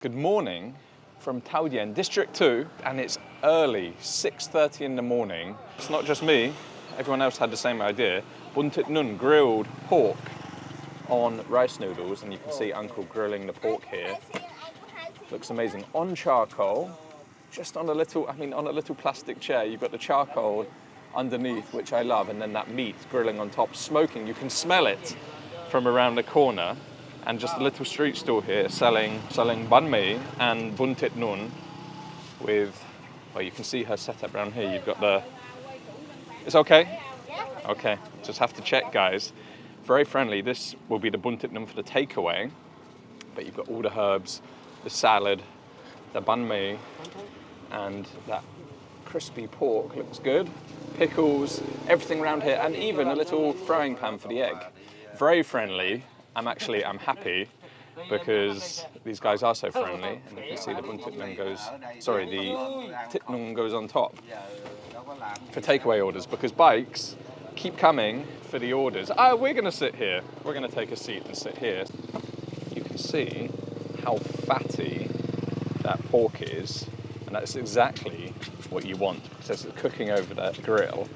Good morning from Thao Dien, District 2, and it's early, 6:30 in the morning. It's not just me, everyone else had the same idea. Bún Thịt Nướng, grilled pork on rice noodles, and you can see Uncle grilling the pork here. Looks amazing. On charcoal, just on a little, on a little plastic chair, you've got the charcoal underneath, which I love, and then that meat grilling on top, smoking. You can smell it from around the corner. And just a little street stall here selling Bánh Mì and Bún Thịt Nướng with, well, you can see her setup around here. You've got the, it's okay? Okay, just have to check, guys. Very friendly. This will be the Bún Thịt Nướng for the takeaway, but you've got all the herbs, the salad, the Bánh Mì, and that crispy pork looks good. Pickles, everything around here, and even a little frying pan for the egg. Very friendly. I'm happy because these guys are so friendly, and you can see the Bún Thịt Nướng the Thịt Nướng goes on top for takeaway orders, because bikes keep coming for the orders. We're going to sit here. We're going to take a seat and sit here. You can see how fatty that pork is, and that's exactly what you want, because it's cooking over that grill.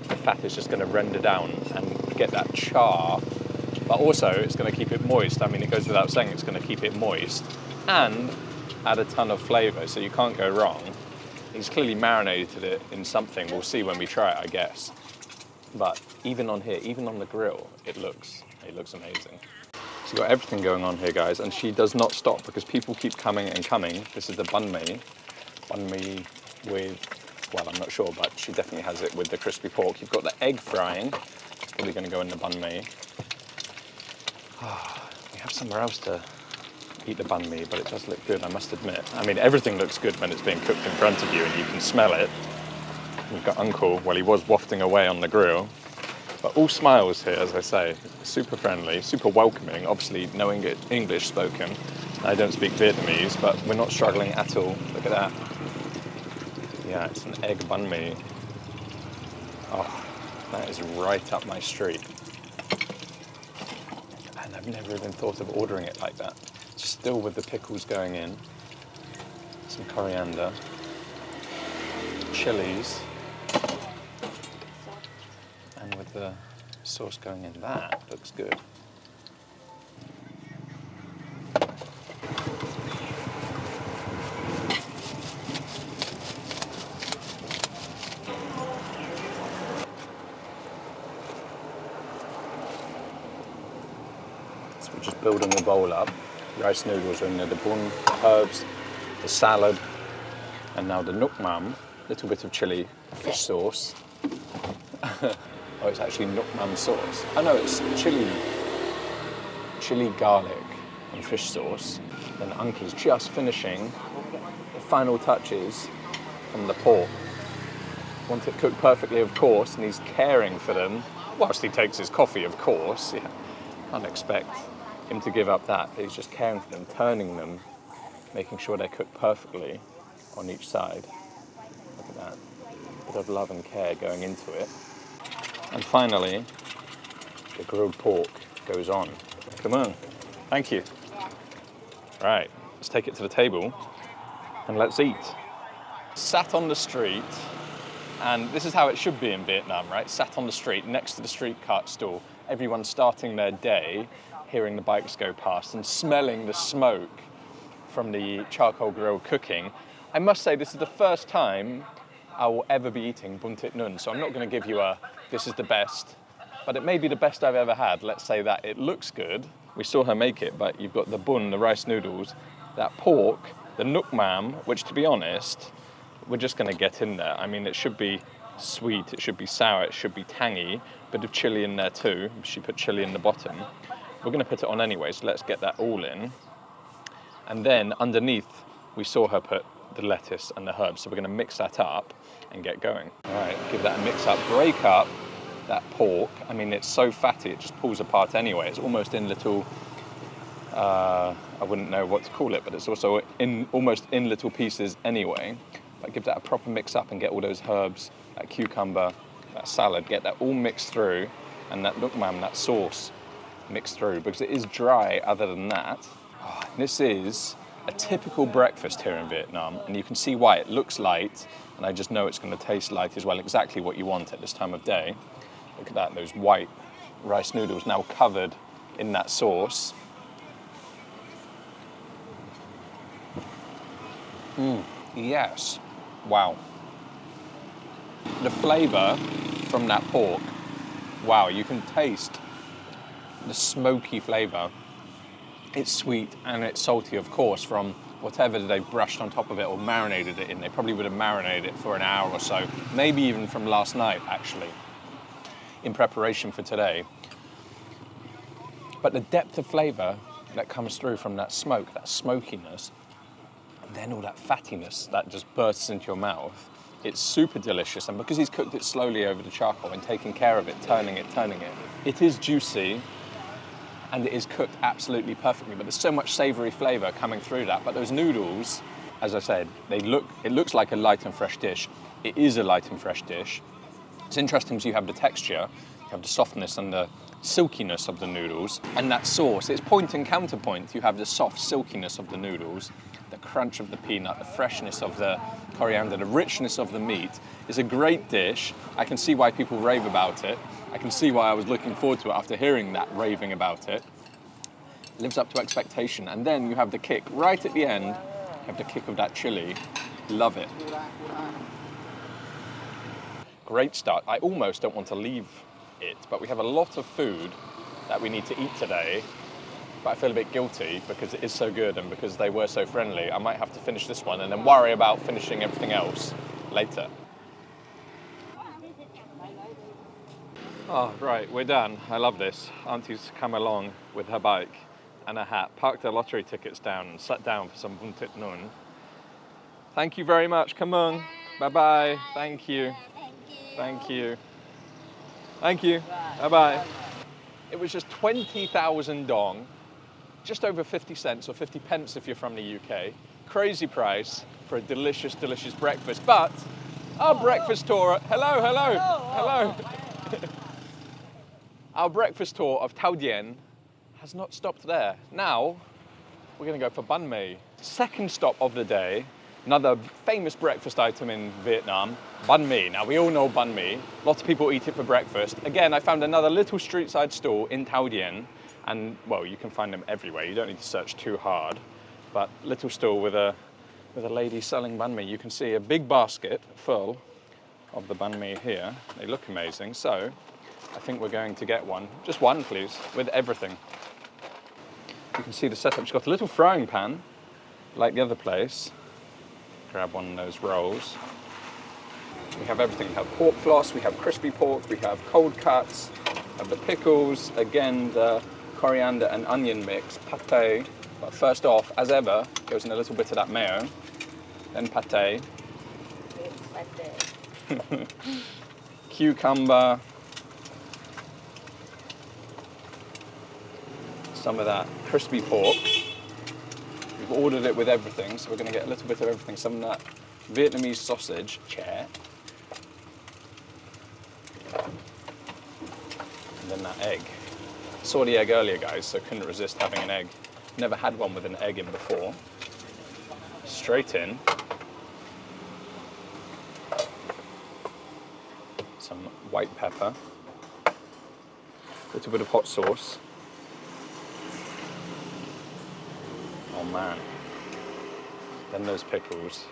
The fat is just going to render down and get that char. But also, it's going to keep it moist. It goes without saying, it's going to keep it moist and add a ton of flavour, so you can't go wrong. He's clearly marinated it in something. We'll see when we try it, I guess. But even on here, even on the grill, it looks amazing. So you've got everything going on here, guys, and she does not stop because people keep coming and coming. This is the Banh Mì with, well, I'm not sure, but she definitely has it with the crispy pork. You've got the egg frying. It's probably going to go in the Banh Mì. We have somewhere else to eat the Banh Mì, but it does look good, I must admit. Everything looks good when it's being cooked in front of you and you can smell it. We've got Uncle, well, he was wafting away on the grill, but all smiles here, as I say. Super friendly, super welcoming, obviously knowing it English spoken. I don't speak Vietnamese, but we're not struggling at all. Look at that. Yeah, it's an egg Banh Mì. Oh, that is right up my street. I've never even thought of ordering it like that. Still with the pickles going in, some coriander, chilies, and with the sauce going in, that looks good. We're just building the bowl up. Rice noodles are in there, the bun, herbs, the salad, and now the nuoc mam, little bit of chili fish sauce. Oh, it's actually nuoc mam sauce. Oh no, it's chili garlic and fish sauce. Then Uncle's just finishing the final touches on the pork. Want it cooked perfectly, of course, and he's caring for them whilst he takes his coffee, of course. Yeah, can't expect him to give up that, but he's just caring for them, turning them, making sure they're cooked perfectly on each side. Look at that. A bit of love and care going into it. And finally, the grilled pork goes on. Come on. Thank you. Right, let's take it to the table and let's eat. Sat on the street, and this is how it should be in Vietnam, right? Sat on the street, next to the street cart stall, everyone starting their day, hearing the bikes go past and smelling the smoke from the charcoal grill cooking. I must say, this is the first time I will ever be eating Bún Thịt Nướng, so I'm not going to give you a, this is the best, but it may be the best I've ever had. Let's say that. It looks good. We saw her make it, but you've got the bun, the rice noodles, that pork, the nuoc mam, which, to be honest, we're just going to get in there. It should be sweet, it should be sour, it should be tangy, bit of chili in there too. She put chili in the bottom. We're going to put it on anyway, so let's get that all in. And then underneath, we saw her put the lettuce and the herbs, so we're going to mix that up and get going. All right, give that a mix up, break up that pork. It's so fatty, it just pulls apart anyway. It's almost in little, I wouldn't know what to call it, but it's also almost in little pieces anyway. But give that a proper mix up and get all those herbs, that cucumber, that salad, get that all mixed through, and that nuoc mam, that sauce, mixed through, because it is dry other than that. Oh, this is a typical breakfast here in Vietnam, and you can see why. It looks light, and I just know it's going to taste light as well, exactly what you want at this time of day. Look at that, those white rice noodles now covered in that sauce. Yes, wow. The flavour from that pork, wow, you can taste the smoky flavour. It's sweet and it's salty, of course, from whatever they've brushed on top of it or marinated it in. They probably would have marinated it for an hour or so, maybe even from last night, actually, in preparation for today. But the depth of flavour that comes through from that smoke, that smokiness, and then all that fattiness that just bursts into your mouth, it's super delicious. And because he's cooked it slowly over the charcoal and taking care of it, turning it, it is juicy and it is cooked absolutely perfectly. But there's so much savoury flavour coming through that. But those noodles, as I said, it looks like a light and fresh dish. It is a light and fresh dish. It's interesting because you have the texture, you have the softness and the silkiness of the noodles, and that sauce, it's point and counterpoint. You have the soft silkiness of the noodles, the crunch of the peanut, the freshness of the coriander, the richness of the meat. It's a great dish. I can see why people rave about it. I can see why I was looking forward to it after hearing that raving about it. It lives up to expectation. And then you have the kick right at the end. You have the kick of that chili. Love it. Great start. I almost don't want to leave it, but we have a lot of food that we need to eat today, but I feel a bit guilty because it is so good and because they were so friendly. I might have to finish this one and then worry about finishing everything else later. Oh, right, we're done. I love this. Auntie's come along with her bike and a hat, parked her lottery tickets down and sat down for some Bún Thịt Nướng. Thank you very much. Come on. Bye-bye. Thank you. Thank you. Thank you. Bye-bye. It was just 20,000 dong, just over 50 cents or 50 pence if you're from the UK. Crazy price for a delicious, delicious breakfast. But our breakfast tour, hello. Our breakfast tour of Thao Dien has not stopped there. Now, we're going to go for Bánh Mì. Second stop of the day, another famous breakfast item in Vietnam, Bánh Mì. Now, we all know Bánh Mì. Lots of people eat it for breakfast. Again, I found another little street side stall in Thao Dien. And, well, you can find them everywhere. You don't need to search too hard. But little stall with a lady selling Bánh Mì. You can see a big basket full of the Bánh Mì here. They look amazing. So I think we're going to get one. Just one, please, with everything. You can see the setup. It's got a little frying pan, like the other place. Grab one of those rolls. We have everything. We have pork floss, we have crispy pork, we have cold cuts, we have the pickles, again the coriander and onion mix, pâté. But first off, as ever, goes in a little bit of that mayo, then pâté. Cucumber. Some of that crispy pork. We've ordered it with everything, so we're going to get a little bit of everything. Some of that Vietnamese sausage, chair. And then that egg. Saw the egg earlier, guys, so couldn't resist having an egg. Never had one with an egg in before. Straight in. Some white pepper. A little bit of hot sauce. Oh man. Then those pickles.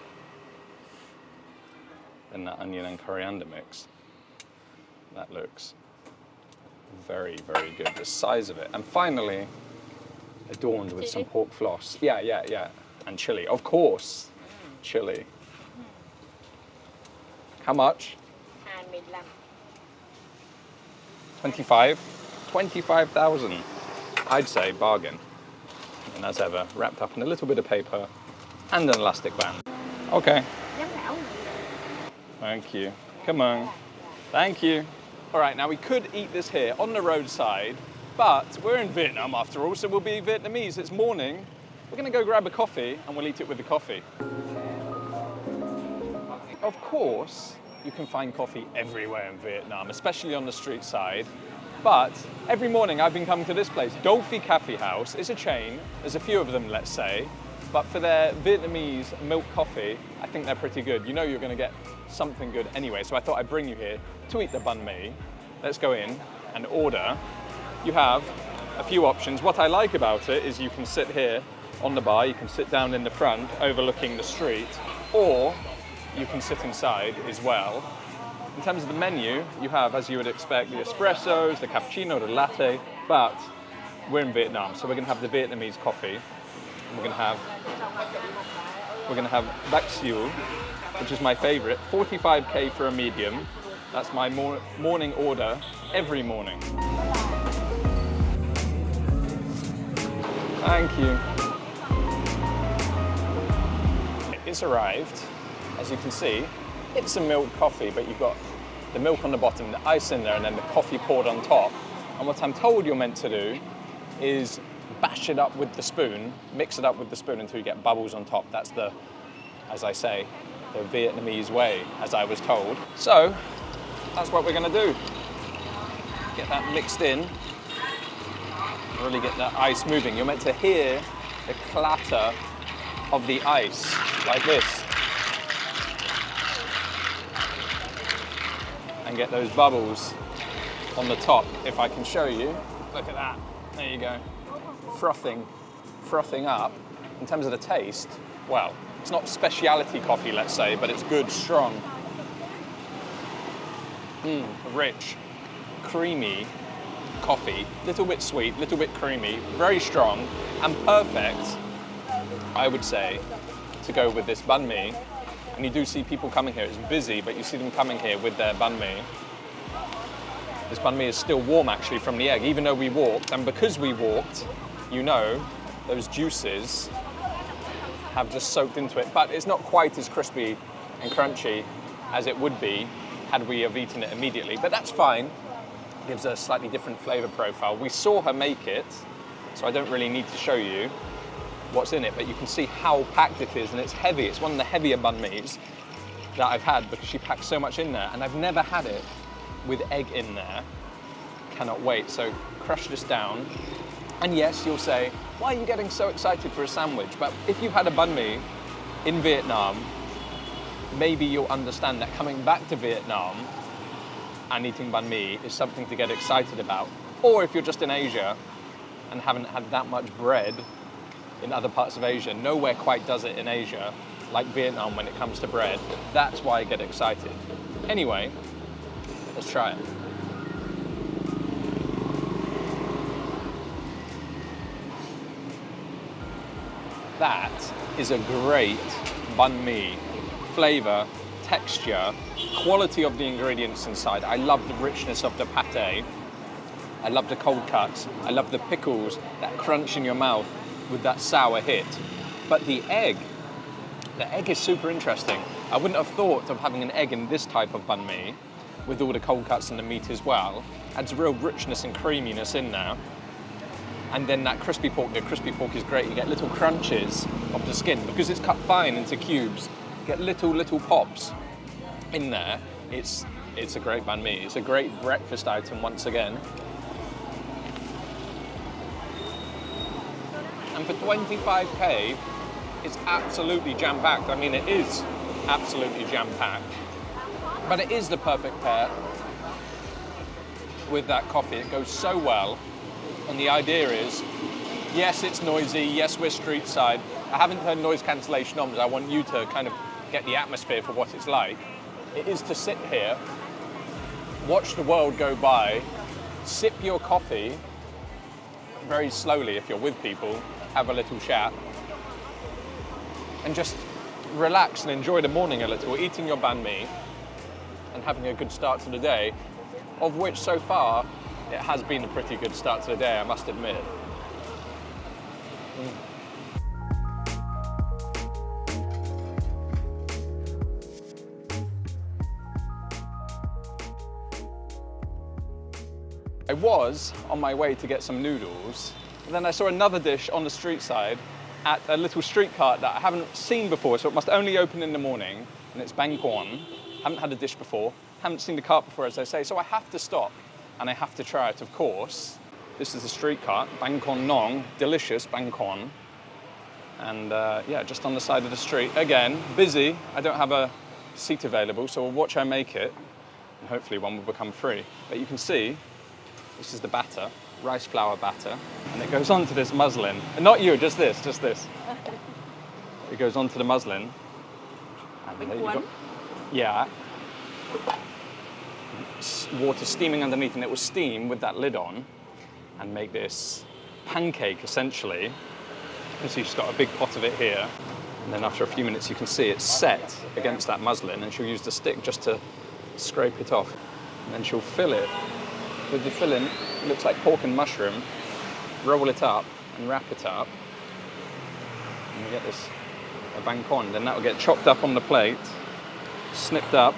Then that onion and coriander mix. That looks very, very good. The size of it. And finally, adorned with some pork floss. Yeah. And chili, of course. Chili. How much? 25? 25,000. I'd say bargain. And as ever, wrapped up in a little bit of paper and an elastic band. Okay. Thank you. Come on. Thank you. All right, now we could eat this here on the roadside, but we're in Vietnam after all, so we'll be Vietnamese. It's morning. We're going to go grab a coffee and we'll eat it with the coffee. Of course, you can find coffee everywhere in Vietnam, especially on the street side. But every morning I've been coming to this place, JoeyP Coffee House. It's a chain. There's a few of them, let's say. But for their Vietnamese milk coffee, I think they're pretty good. You know you're going to get something good anyway, so I thought I'd bring you here to eat the banh mi. Let's go in and order. You have a few options. What I like about it is you can sit here on the bar, you can sit down in the front overlooking the street, or you can sit inside as well. In terms of the menu, you have, as you would expect, the espressos, the cappuccino, the latte, but we're in Vietnam, so we're going to have the Vietnamese coffee. We're going to have Bach Siu, which is my favorite, 45k for a medium. That's my morning order every morning. Thank you. It's arrived. As you can see, it's a milk coffee, but you've got the milk on the bottom, the ice in there, and then the coffee poured on top. And what I'm told you're meant to do is bash it up with the spoon, mix it up with the spoon until you get bubbles on top. That's the, as I say, the Vietnamese way, as I was told. So, that's what we're gonna do. Get that mixed in, really get that ice moving. You're meant to hear the clatter of the ice, like this. And get those bubbles on the top, if I can show you. Look at that, there you go. Frothing up. In terms of the taste, well, it's not specialty coffee, let's say, but it's good, strong. Rich, creamy coffee, little bit sweet, little bit creamy, very strong, and perfect, I would say, to go with this banh mi. And you do see people coming here, it's busy, but you see them coming here with their banh mi. This banh mi is still warm actually from the egg, even though we walked, and because we walked, you know, those juices have just soaked into it, but it's not quite as crispy and crunchy as it would be had we have eaten it immediately, but that's fine. It gives a slightly different flavor profile. We saw her make it, so I don't really need to show you what's in it, but you can see how packed it is, and it's heavy. It's one of the heavier banh mi's that I've had because she packed so much in there, and I've never had it with egg in there. Cannot wait. So crush this down. And yes, you'll say, why are you getting so excited for a sandwich? But if you've had a banh mi in Vietnam, maybe you'll understand that coming back to Vietnam and eating banh mi is something to get excited about. Or if you're just in Asia and haven't had that much bread in other parts of Asia, nowhere quite does it in Asia, like Vietnam when it comes to bread. That's why I get excited. Anyway, let's try it. That is a great banh mi. Flavor, texture, quality of the ingredients inside. I love the richness of the pate. I love the cold cuts. I love the pickles, that crunch in your mouth with that sour hit. But the egg is super interesting. I wouldn't have thought of having an egg in this type of banh mi with all the cold cuts and the meat as well. Adds real richness and creaminess in there. And then that crispy pork, the crispy pork is great. You get little crunches of the skin because it's cut fine into cubes. You get little pops in there. It's a great banh mi. It's a great breakfast item once again. And for 25k, it's absolutely jam-packed. I mean, it is absolutely jam-packed. But it is the perfect pair with that coffee. It goes so well. And the idea is, yes, it's noisy, yes, we're street side. I haven't turned noise cancellation on because I want you to kind of get the atmosphere for what it's like. It is to sit here, watch the world go by, sip your coffee very slowly if you're with people, have a little chat, and just relax and enjoy the morning a little, eating your banh mi and having a good start to the day, of which so far, it has been a pretty good start to the day, I must admit. I was on my way to get some noodles, and then I saw another dish on the street side at a little street cart that I haven't seen before, so it must only open in the morning, and it's Banh Cuon. Haven't had a dish before, haven't seen the cart before, as I say, so I have to stop. And I have to try it, of course. This is the street cart, Banh Cuon Nong, delicious Banh Cuon. And yeah, just on the side of the street. Again, busy. I don't have a seat available, so we'll watch how I make it. And hopefully one will become free. But you can see, this is the batter, rice flour batter. And it goes onto this muslin. And not you, just this, just this. It goes onto the muslin. And Banh Cuon? Yeah. Water steaming underneath, and it will steam with that lid on and make this pancake, essentially. And so you've just got a big pot of it here. And then after a few minutes, you can see it's set against that muslin, and she'll use the stick just to scrape it off. And then she'll fill it with the filling. It looks like pork and mushroom. Roll it up and wrap it up. And you get this, a Banh Cuon. Then that will get chopped up on the plate, snipped up.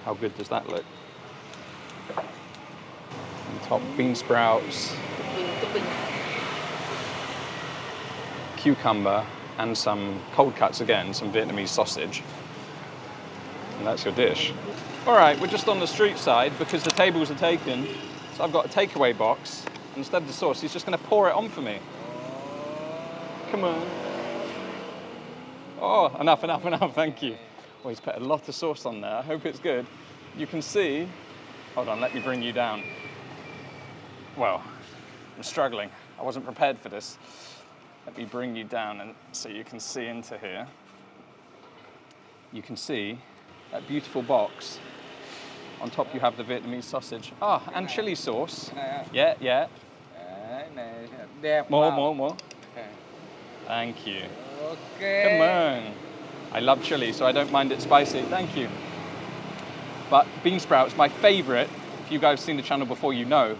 How good does that look? On top, bean sprouts, cucumber, and some cold cuts again, some Vietnamese sausage. And that's your dish. All right, we're just on the street side because the tables are taken. So I've got a takeaway box. And instead of the sauce, he's just going to pour it on for me. Come on. Oh, enough, thank you. Well, he's put a lot of sauce on there. I hope it's good. You can see, hold on, let me bring you down. Well, I'm struggling. I wasn't prepared for this. Let me bring you down and so you can see into here. You can see that beautiful box. On top you have the Vietnamese sausage. Ah, and chili sauce. Yeah, yeah. More. Thank you. Okay. Come on. I love chili, so I don't mind it spicy. Thank you. But bean sprouts, my favorite. If you guys have seen the channel before, you know,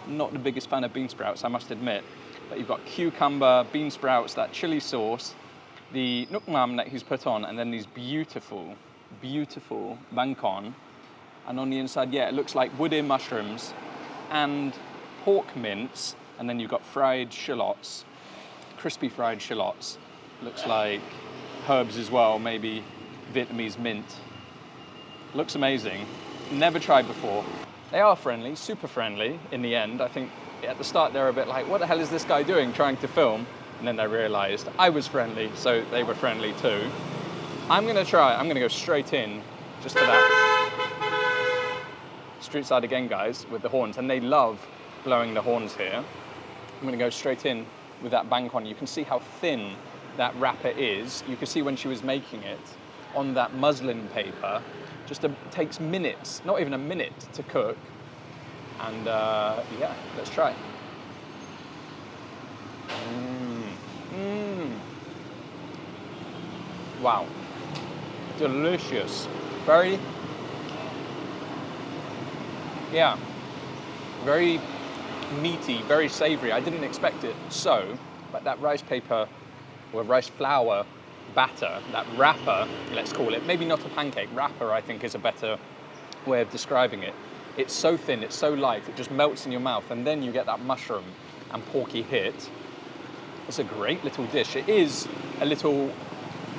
I'm not the biggest fan of bean sprouts, I must admit. But you've got cucumber, bean sprouts, that chili sauce, the nuoc mam that he's put on, and then these beautiful, beautiful Banh Cuon. And on the inside, yeah, it looks like wood ear mushrooms and pork mince. And then you've got fried shallots, crispy fried shallots. Looks like herbs as well, maybe Vietnamese mint. Looks amazing. Never tried before. They are friendly, super friendly in the end. I think at the start they're a bit like, what the hell is this guy doing trying to film? And then they realized I was friendly, so they were friendly too. I'm gonna go straight in just for that. Street side again, guys, with the horns. And they love blowing the horns here. I'm gonna go straight in with that Banh Cuon. You can see how thin that wrapper is. You can see when she was making it on that muslin paper. Just takes minutes, not even a minute to cook. And yeah, let's try. Wow, delicious. Very meaty, very savory. I didn't expect it so, but that rice paper or rice flour batter, that wrapper, let's call it, maybe not a pancake, wrapper I think is a better way of describing it. It's so thin, it's so light, it just melts in your mouth, and then you get that mushroom and porky hit. It's a great little dish. It is a little,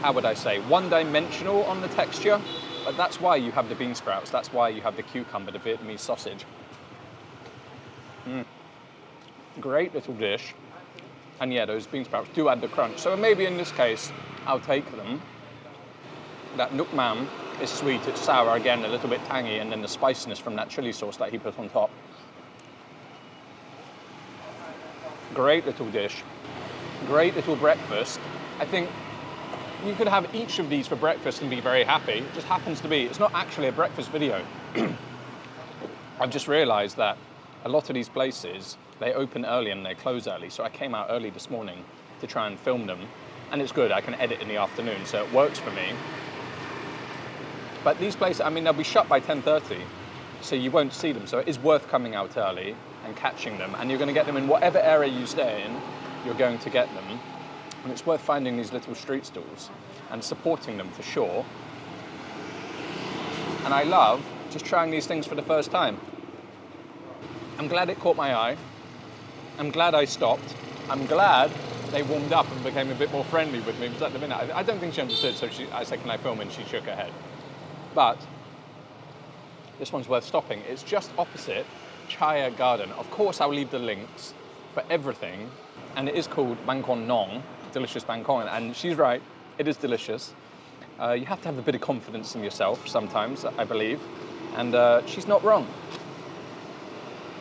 how would I say, one-dimensional on the texture, but that's why you have the bean sprouts, that's why you have the cucumber, the Vietnamese sausage. Great little dish. And yeah, those bean sprouts do add the crunch. So maybe in this case, I'll take them. That nuoc mam is sweet, it's sour, again, a little bit tangy, and then the spiciness from that chili sauce that he put on top. Great little dish. Great little breakfast. I think you could have each of these for breakfast and be very happy. It just happens to be, it's not actually a breakfast video. I've just realized that a lot of these places, they open early and they close early. So I came out early this morning to try and film them. And it's good, I can edit in the afternoon, so it works for me. But these places, I mean, they'll be shut by 10:30, so you won't see them. So it is worth coming out early and catching them. And you're going to get them in whatever area you stay in, you're going to get them. And it's worth finding these little street stalls and supporting them for sure. And I love just trying these things for the first time. I'm glad it caught my eye. I'm glad I stopped. I'm glad they warmed up and became a bit more friendly with me. Because at the minute, I don't think she understood, so I said, can I film? And she shook her head. But this one's worth stopping. It's just opposite Chaya Garden. Of course, I'll leave the links for everything And it is called Banh Cuon Nong, delicious Banh Cuon. And she's right, it is delicious. You have to have a bit of confidence in yourself sometimes, I believe. And she's not wrong.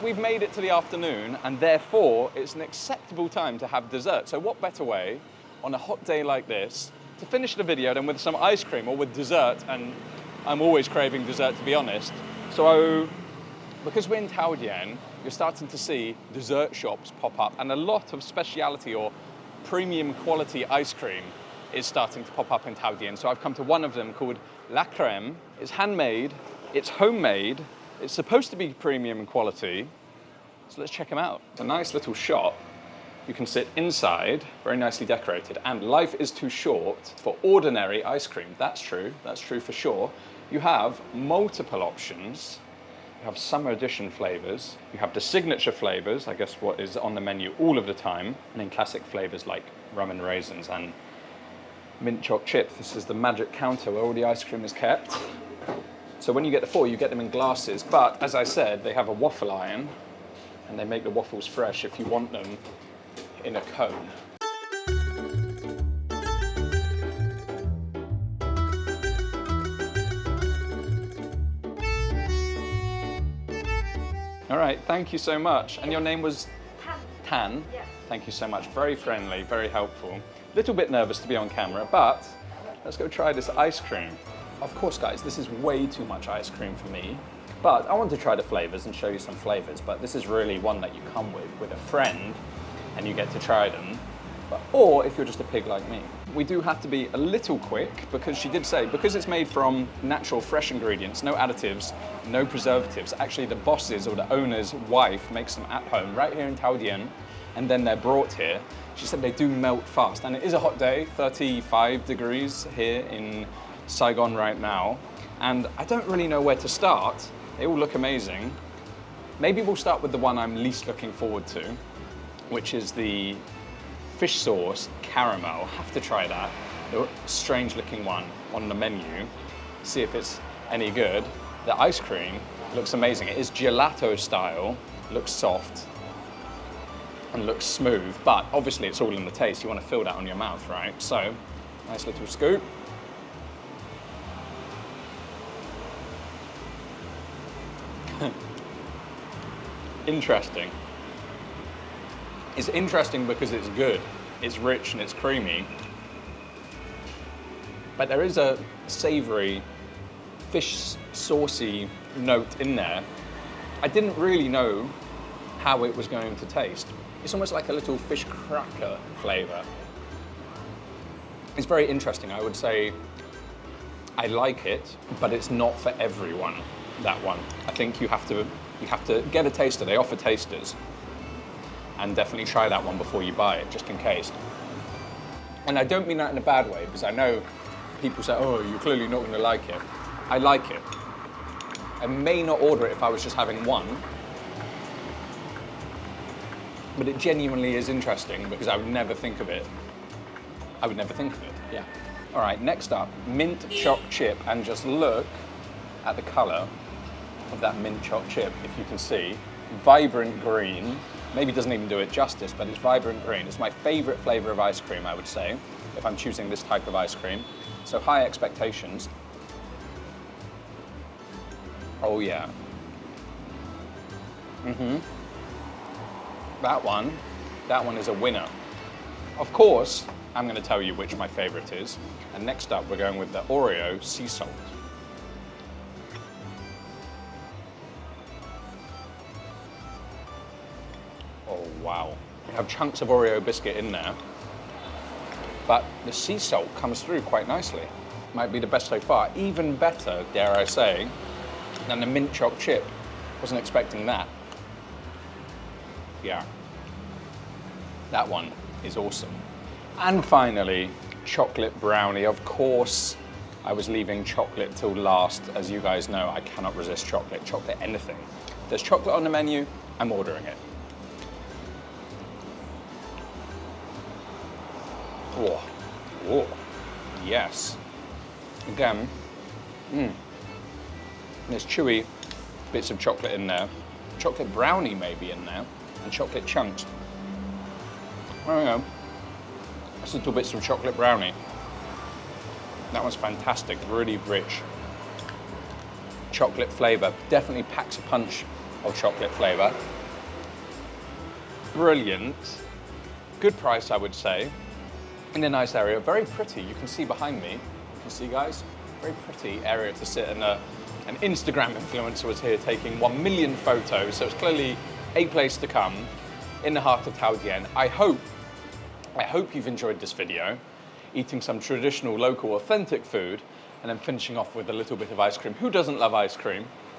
We've made it to the afternoon, and therefore it's an acceptable time to have dessert. So what better way on a hot day like this to finish the video than with some ice cream or with dessert? And I'm always craving dessert, to be honest. So because we're in Thao Dien, you're starting to see dessert shops pop up, and a lot of specialty or premium quality ice cream is starting to pop up in Thao Dien. So I've come to one of them called La Crème. It's handmade, it's homemade, it's supposed to be premium quality. So let's check them out. It's a nice little shop. You can sit inside, very nicely decorated, and life is too short for ordinary ice cream. That's true for sure. You have multiple options. You have summer edition flavors. You have the signature flavors, I guess what is on the menu all of the time, and then classic flavors like rum and raisins and mint choc chip. This is the magic counter where all the ice cream is kept. So when you get the four, you get them in glasses, but as I said, they have a waffle iron, and they make the waffles fresh if you want them in a cone. All right, thank you so much. And your name was? Tan. Tan? Yes. Thank you so much. Very friendly, very helpful. Little bit nervous to be on camera, but let's go try this ice cream. Of course, guys, this is way too much ice cream for me, but I want to try the flavors and show you some flavors, but this is really one that you come with a friend and you get to try them. Or if you're just a pig like me. We do have to be a little quick because she did say, because it's made from natural, fresh ingredients, no additives, no preservatives. Actually, the boss's or the owner's wife makes them at home right here in Thao Dien, and then they're brought here. She said they do melt fast, and it is a hot day, 35 degrees here in Saigon right now, and I don't really know where to start. They all look amazing. Maybe we'll start with the one I'm least looking forward to, which is the fish sauce caramel. Have to try that. The strange looking one on the menu. See if it's any good. The ice cream looks amazing. It is gelato style, looks soft and looks smooth, but obviously it's all in the taste. You want to feel that on your mouth, right? So, nice little scoop. Interesting. It's interesting because it's good, it's rich and it's creamy, but there is a savory, fish saucy note in there. I didn't really know how it was going to taste. It's almost like a little fish cracker flavor. It's very interesting. I would say I like it, but it's not for everyone, that one. I think you have to get a taster. They offer tasters. And definitely try that one before you buy it, just in case. And I don't mean that in a bad way, because I know people say, oh, you're clearly not going to like it. I like it. I may not order it if I was just having one, but it genuinely is interesting because I would never think of it. I would never think of it, yeah. All right, next up, mint choc chip, and just look at the color of that mint choc chip, if you can see. Vibrant green. Maybe doesn't even do it justice, but it's vibrant green. It's my favorite flavor of ice cream, I would say, if I'm choosing this type of ice cream. So high expectations. Oh yeah. That one is a winner. Of course, I'm gonna tell you which my favorite is. And next up, we're going with the Oreo sea salt. Oh, wow. You have chunks of Oreo biscuit in there, but the sea salt comes through quite nicely. Might be the best so far. Even better, dare I say, than the mint choc chip. Wasn't expecting that. Yeah. That one is awesome. And finally, chocolate brownie. Of course, I was leaving chocolate till last. As you guys know, I cannot resist chocolate. Chocolate anything. If there's chocolate on the menu, I'm ordering it. Oh, oh, yes. Again, there's chewy bits of chocolate in there. Chocolate brownie maybe in there, and chocolate chunks. There we go. That's little bits of chocolate brownie. That one's fantastic, really rich. Chocolate flavour, definitely packs a punch of chocolate flavour. Brilliant. Good price, I would say. In a nice area, very pretty. You can see behind me, you can see guys, very pretty area to sit, and an Instagram influencer was here taking 1 million photos, so it's clearly a place to come in the heart of Thao Dien. I hope you've enjoyed this video, eating some traditional, local, authentic food, and then finishing off with a little bit of ice cream. Who doesn't love ice cream?